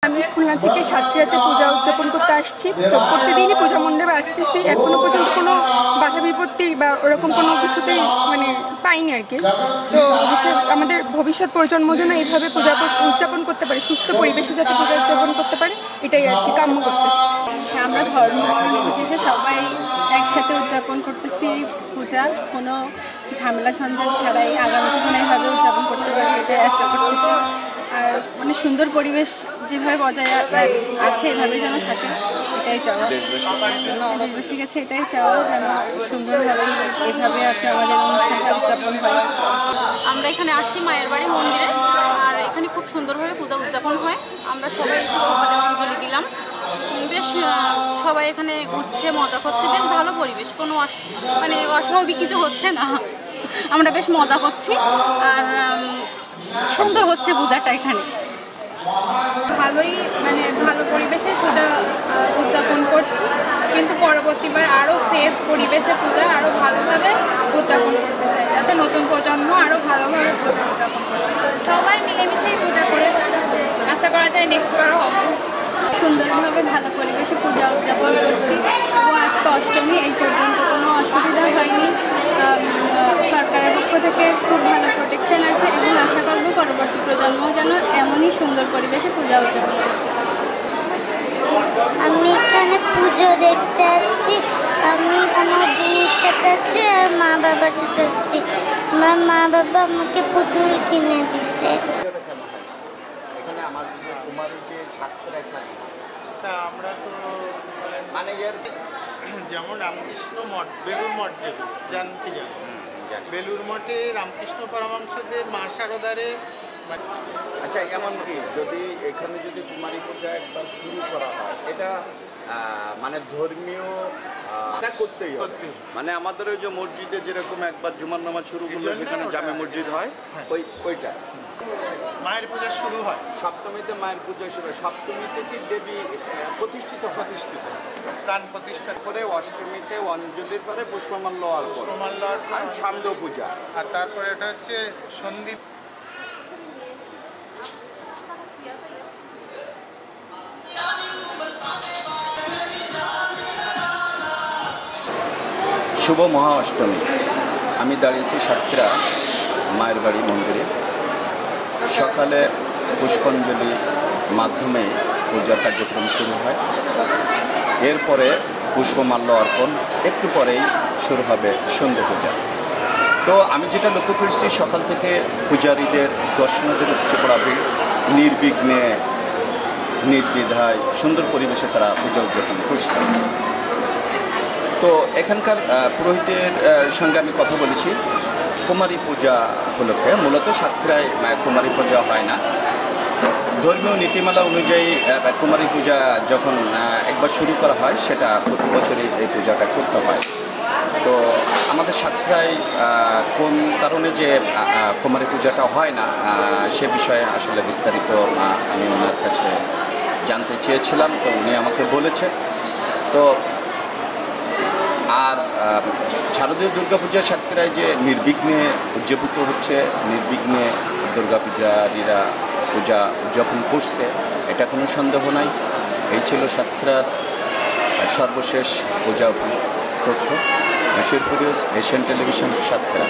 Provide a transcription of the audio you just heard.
আমি খুলনা থেকে সাতক্ষীরাতে পূজা উদযাপন করতে আসছি। তো প্রতিদিনই পূজা মণ্ডপে আসতেছি, এখনো পর্যন্ত কোনো বাধা বিপত্তি বা ওরকম কোনো কিছুতেই পাইনি আর কি। তো হচ্ছে আমাদের ভবিষ্যৎ প্রজন্ম যেন এইভাবে পূজা উদযাপন করতে পারে, সুস্থ পরিবেশে যাতে পূজা উদযাপন করতে পারে, এটাই আর কি কাম্য করতেছি। আমরা ধর্ম বিশেষে সবাই একসাথে উদযাপন করতেছি পূজা, কোনো ঝামেলা ঝঞ্ঝাট ছাড়াই আগামীতে যেন এইভাবে উদযাপন করতে পারি এটাই আশা করতেছি। আর সুন্দর পরিবেশ যেভাবে বজায় আছে এভাবেই যেন থাকে, এটাই চাওয়া। দেশবাসীর কাছে এটাই চাওয়া যেন সুন্দরভাবে এইভাবে আমাদের অনুষ্ঠানটা উদযাপন হয়। আমরা এখানে আসছি মায়ের বাড়ি মন্দিরে, আর এখানে খুব সুন্দরভাবে পূজা উদযাপন হয়। আমরা সবাই অঞ্জলি দিলাম, বেশ সবাই এখানে ঘুরছে, মজা করছে, বেশ ভালো পরিবেশ, কোনো অস্বাভাবিক কিছু হচ্ছে না। আমরা বেশ মজা করছি আর সুন্দর হচ্ছে পূজাটা এখানে। ভালোই ভালো পরিবেশে পূজা উদযাপন করছি, কিন্তু পরবর্তীবার আরও সেফ পরিবেশে পূজা আরও ভালোভাবে উদযাপন করতে চাই, যাতে নতুন প্রজন্ম আরও ভালোভাবে পূজা উদযাপন করে। সবাই মিলেমিশেই পূজা করেছে, আশা করা যায় নেক্সট বারও হবে। সুন্দরভাবে ভালো পরিবেশে পূজা উদযাপন করছি এবং আজকে অষ্টমী, এই পর্যন্ত কোনো অসুবিধা হয়নি। সরকারের পক্ষ থেকে খুব ভালো প্রোটেকশন আছে এবং আশা করব পরবর্তী প্রজন্ম যেন এমনই সুন্দর পরিবেশে পূজা উদযাপন করতে। আমি এখানে পুজো দেখতে আসছি, আমি আমার বোনের সাথে আসছি আর মা বাবার সাথে আসছি। আমার মা বাবা আমাকে পুতুল কিনে দিচ্ছে। আমরা তো যেমন রামকৃষ্ণ মঠ, বেলুর মঠ জানতে যান, বেলুর মঠে রামকৃষ্ণ পরমহংসদেব মা শারদারে। আচ্ছা, এমনকি যদি এখানে যদি কুমারী পূজা একবার শুরু করা হয়, এটা ধর্মীয় করতেই হবে। আমাদের ওই যে মসজিদে যেরকম একবার জুমার নামাজ শুরু করলে সেখানে জামে মসজিদ হয়, ওইটা মায়ের পূজা শুরু হয় সপ্তমীতে। মায়ের পূজা শুরু হয় সপ্তমীতে, কি দেবী প্রতিষ্ঠিত প্রাণ প্রতিষ্ঠা করে অষ্টমীতে অঞ্জলির পরে পুষ্পমাল্য আর সান্ধ্য পূজা, আর তারপরে এটা হচ্ছে সন্দীপ। শুভ মহা অষ্টমী। আমি দাঁড়িয়েছি সাতক্ষীরা মায়ের বাড়ি মন্দিরে। সকালে পুষ্পাঞ্জলি মাধ্যমে পূজার কার্যক্রম শুরু হয়, এরপরে পুষ্পমাল্য অর্পণ, একটু পরেই শুরু হবে সন্ধ্যা পূজা। তো আমি যেটা লক্ষ্য করছি, সকাল থেকে পূজারীদের দর্শনার্থীদের উপচে পড়া ভিড়, নির্বিঘ্নে নির্দ্বিধায় সুন্দর পরিবেশে তারা পূজা উদযাপন করছে। তো এখানকার পুরোহিতের সঙ্গে আমি কথা বলেছি। কুমারী পূজা উপলক্ষে মূলত সাতক্ষীরায় কুমারী পূজা হয় না। ধর্মীয় নীতিমালা অনুযায়ী কুমারী পূজা যখন একবার শুরু করা হয়, সেটা প্রতি বছরই এই পূজাটা করতে হয়। তো আমাদের সাতক্ষীরায় কোন কারণে যে কুমারী পূজাটা হয় না, সে বিষয়ে আসলে বিস্তারিত আমি ওনার কাছে জানতে চেয়েছিলাম। তো উনি আমাকে বলেছে। তো আর শারদীয় দুর্গাপূজা সাতক্ষীরায় যে নির্বিঘ্নে উদযাপিত হচ্ছে, নির্বিঘ্নে দুর্গাপূজারীরা পূজা উদযাপন করছে, এটা কোনো সন্দেহ নাই। এই ছিল সাতক্ষীরার সর্বশেষ পূজা তথ্য। Asian television, Satkhira.